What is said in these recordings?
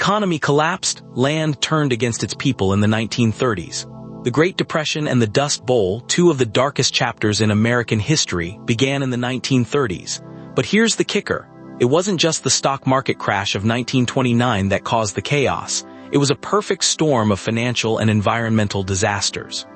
economy collapsed, land turned against its people in the 1930s. The Great Depression and the Dust Bowl, two of the darkest chapters in American history, began in the 1930s. But here's the kicker. It wasn't just the stock market crash of 1929 that caused the chaos. It was a perfect storm of financial and environmental disasters.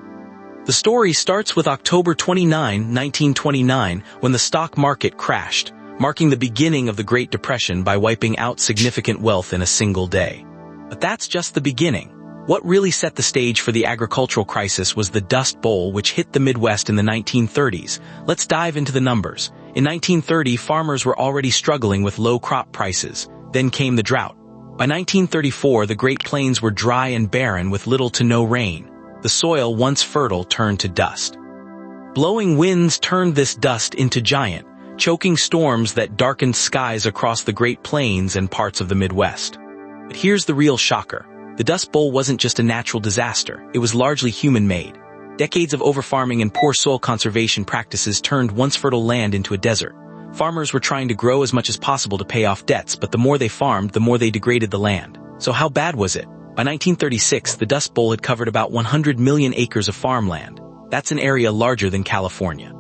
The story starts with October 29, 1929, when the stock market crashed, marking the beginning of the Great Depression by wiping out significant wealth in a single day. But that's just the beginning. What really set the stage for the agricultural crisis was the Dust Bowl, which hit the Midwest in the 1930s. Let's dive into the numbers. In 1930, farmers were already struggling with low crop prices. Then came the drought. By 1934, the Great Plains were dry and barren with little to no rain. The soil, once fertile, turned to dust. Blowing winds turned this dust into giant, choking storms that darkened skies across the Great Plains and parts of the Midwest. But here's the real shocker. The Dust Bowl wasn't just a natural disaster, it was largely human-made. Decades of overfarming and poor soil conservation practices turned once fertile land into a desert. Farmers were trying to grow as much as possible to pay off debts, but the more they farmed, the more they degraded the land. So how bad was it? By 1936, the Dust Bowl had covered about 100 million acres of farmland. That's an area larger than California.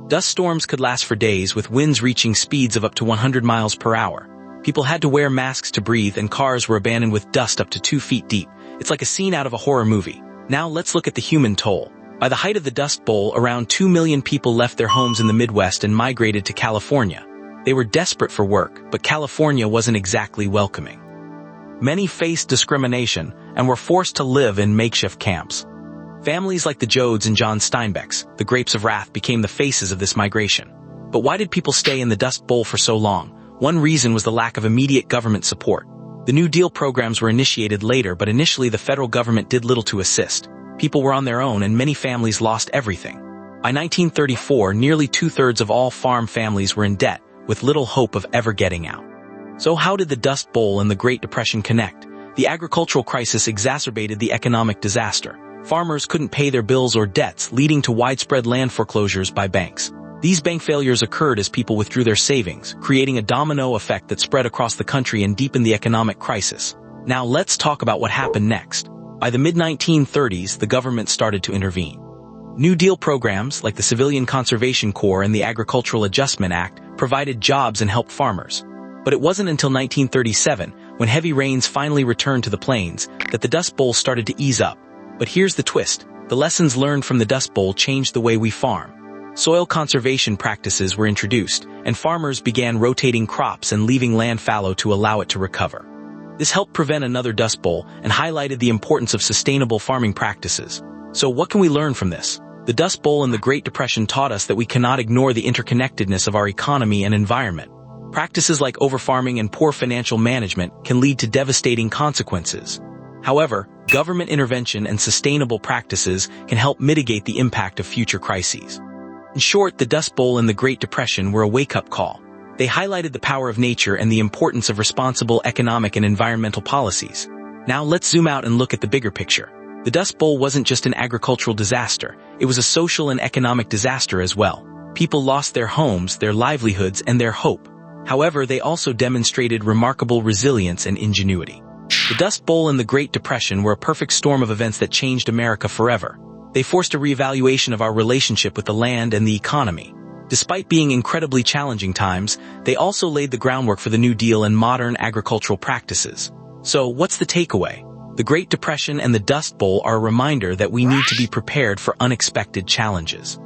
Dust storms could last for days, with winds reaching speeds of up to 100 miles per hour. People had to wear masks to breathe, and cars were abandoned with dust up to 2 feet deep. It's like a scene out of a horror movie. Now let's look at the human toll. By the height of the Dust Bowl, around 2 million people left their homes in the Midwest and migrated to California. They were desperate for work, but California wasn't exactly welcoming. Many faced discrimination and were forced to live in makeshift camps. Families like the Jodes and John Steinbeck's, the Grapes of Wrath, became the faces of this migration. But why did people stay in the Dust Bowl for so long? One reason was the lack of immediate government support. The New Deal programs were initiated later, but initially the federal government did little to assist. People were on their own, and many families lost everything. By 1934, nearly two-thirds of all farm families were in debt, with little hope of ever getting out. So how did the Dust Bowl and the Great Depression connect? The agricultural crisis exacerbated the economic disaster. Farmers couldn't pay their bills or debts, leading to widespread land foreclosures by banks. These bank failures occurred as people withdrew their savings, creating a domino effect that spread across the country and deepened the economic crisis. Now let's talk about what happened next. By the mid-1930s, the government started to intervene. New Deal programs, like the Civilian Conservation Corps and the Agricultural Adjustment Act, provided jobs and helped farmers. But it wasn't until 1937, when heavy rains finally returned to the plains, that the Dust Bowl started to ease up. But here's the twist. The lessons learned from the Dust Bowl changed the way we farm. Soil conservation practices were introduced, and farmers began rotating crops and leaving land fallow to allow it to recover. This helped prevent another Dust Bowl and highlighted the importance of sustainable farming practices. So what can we learn from this? The Dust Bowl and the Great Depression taught us that we cannot ignore the interconnectedness of our economy and environment. Practices like overfarming and poor financial management can lead to devastating consequences. However, government intervention and sustainable practices can help mitigate the impact of future crises. In short, the Dust Bowl and the Great Depression were a wake-up call. They highlighted the power of nature and the importance of responsible economic and environmental policies. Now let's zoom out and look at the bigger picture. The Dust Bowl wasn't just an agricultural disaster, it was a social and economic disaster as well. People lost their homes, their livelihoods, and their hope. However, they also demonstrated remarkable resilience and ingenuity. The Dust Bowl and the Great Depression were a perfect storm of events that changed America forever. They forced a reevaluation of our relationship with the land and the economy. Despite being incredibly challenging times, they also laid the groundwork for the New Deal and modern agricultural practices. So, what's the takeaway? The Great Depression and the Dust Bowl are a reminder that we need to be prepared for unexpected challenges.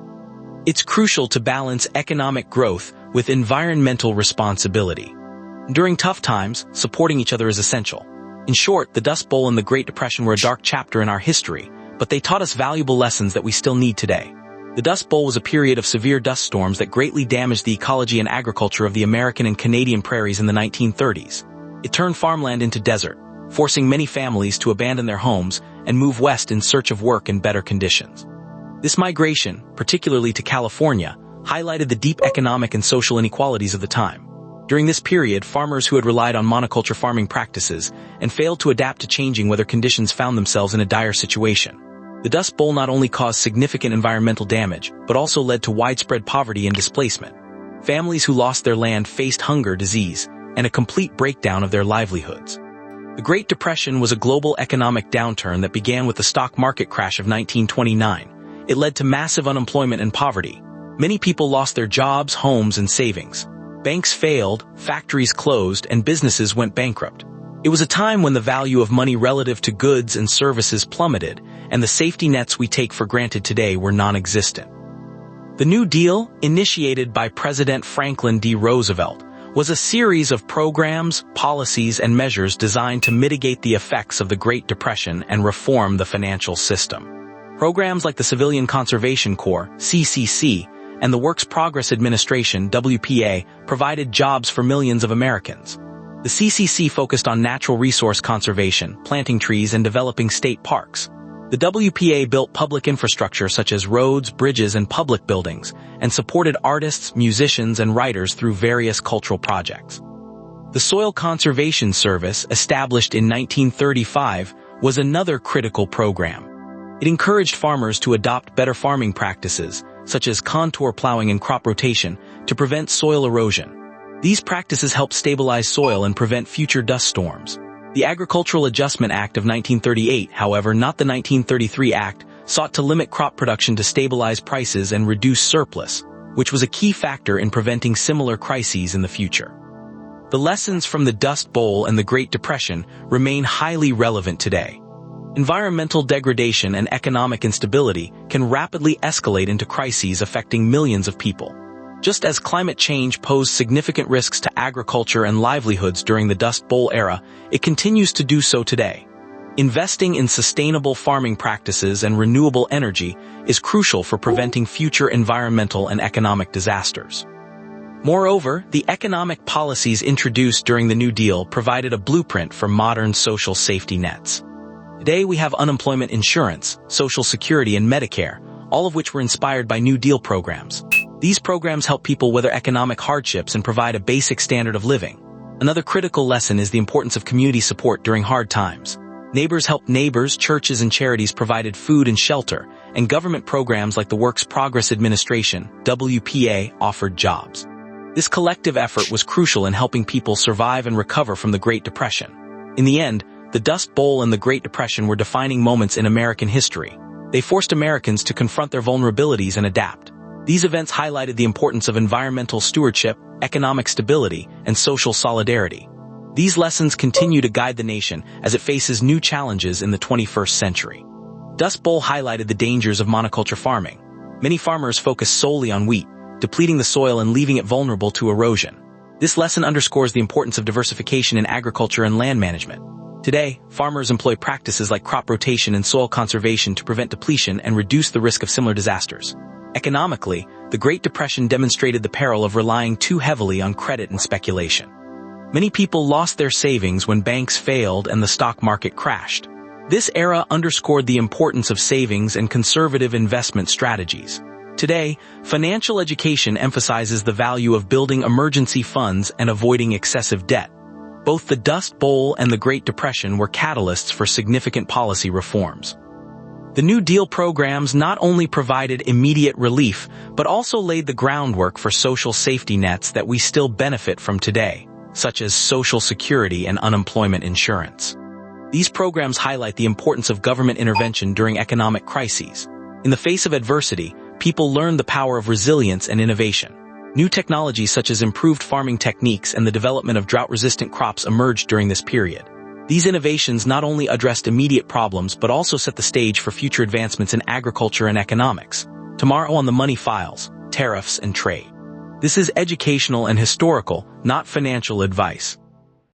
It's crucial to balance economic growth with environmental responsibility. During tough times, supporting each other is essential. In short, the Dust Bowl and the Great Depression were a dark chapter in our history, but they taught us valuable lessons that we still need today. The Dust Bowl was a period of severe dust storms that greatly damaged the ecology and agriculture of the American and Canadian prairies in the 1930s. It turned farmland into desert, forcing many families to abandon their homes and move west in search of work and better conditions. This migration, particularly to California, highlighted the deep economic and social inequalities of the time. During this period, farmers who had relied on monoculture farming practices and failed to adapt to changing weather conditions found themselves in a dire situation. The Dust Bowl not only caused significant environmental damage, but also led to widespread poverty and displacement. Families who lost their land faced hunger, disease, and a complete breakdown of their livelihoods. The Great Depression was a global economic downturn that began with the stock market crash of 1929. It led to massive unemployment and poverty. Many people lost their jobs, homes, and savings. Banks failed, factories closed, and businesses went bankrupt. It was a time when the value of money relative to goods and services plummeted, and the safety nets we take for granted today were non-existent. The New Deal, initiated by President Franklin D. Roosevelt, was a series of programs, policies, and measures designed to mitigate the effects of the Great Depression and reform the financial system. Programs like the Civilian Conservation Corps, CCC, and the Works Progress Administration, WPA, provided jobs for millions of Americans. The CCC focused on natural resource conservation, planting trees, and developing state parks. The WPA built public infrastructure such as roads, bridges, and public buildings, and supported artists, musicians, and writers through various cultural projects. The Soil Conservation Service, established in 1935, was another critical program. It encouraged farmers to adopt better farming practices, such as contour plowing and crop rotation, to prevent soil erosion. These practices helped stabilize soil and prevent future dust storms. The Agricultural Adjustment Act of 1938, however, not the 1933 Act, sought to limit crop production to stabilize prices and reduce surplus, which was a key factor in preventing similar crises in the future. The lessons from the Dust Bowl and the Great Depression remain highly relevant today. Environmental degradation and economic instability can rapidly escalate into crises affecting millions of people. Just as climate change posed significant risks to agriculture and livelihoods during the Dust Bowl era, it continues to do so today. Investing in sustainable farming practices and renewable energy is crucial for preventing future environmental and economic disasters. Moreover, the economic policies introduced during the New Deal provided a blueprint for modern social safety nets. Today we have unemployment insurance, Social Security, and Medicare, all of which were inspired by New Deal programs. These programs help people weather economic hardships and provide a basic standard of living. Another critical lesson is the importance of community support during hard times. Neighbors helped neighbors, churches and charities provided food and shelter, and government programs like the Works Progress Administration, WPA, offered jobs. This collective effort was crucial in helping people survive and recover from the Great Depression. In the end, the Dust Bowl and the Great Depression were defining moments in American history. They forced Americans to confront their vulnerabilities and adapt. These events highlighted the importance of environmental stewardship, economic stability, and social solidarity. These lessons continue to guide the nation as it faces new challenges in the 21st century. Dust Bowl highlighted the dangers of monoculture farming. Many farmers focus solely on wheat, depleting the soil and leaving it vulnerable to erosion. This lesson underscores the importance of diversification in agriculture and land management. Today, farmers employ practices like crop rotation and soil conservation to prevent depletion and reduce the risk of similar disasters. Economically, the Great Depression demonstrated the peril of relying too heavily on credit and speculation. Many people lost their savings when banks failed and the stock market crashed. This era underscored the importance of savings and conservative investment strategies. Today, financial education emphasizes the value of building emergency funds and avoiding excessive debt. Both the Dust Bowl and the Great Depression were catalysts for significant policy reforms. The New Deal programs not only provided immediate relief, but also laid the groundwork for social safety nets that we still benefit from today, such as Social Security and unemployment insurance. These programs highlight the importance of government intervention during economic crises. In the face of adversity, people learn the power of resilience and innovation. New technologies such as improved farming techniques and the development of drought-resistant crops emerged during this period. These innovations not only addressed immediate problems but also set the stage for future advancements in agriculture and economics. Tomorrow on the Money Files, tariffs and trade. This is educational and historical, not financial advice.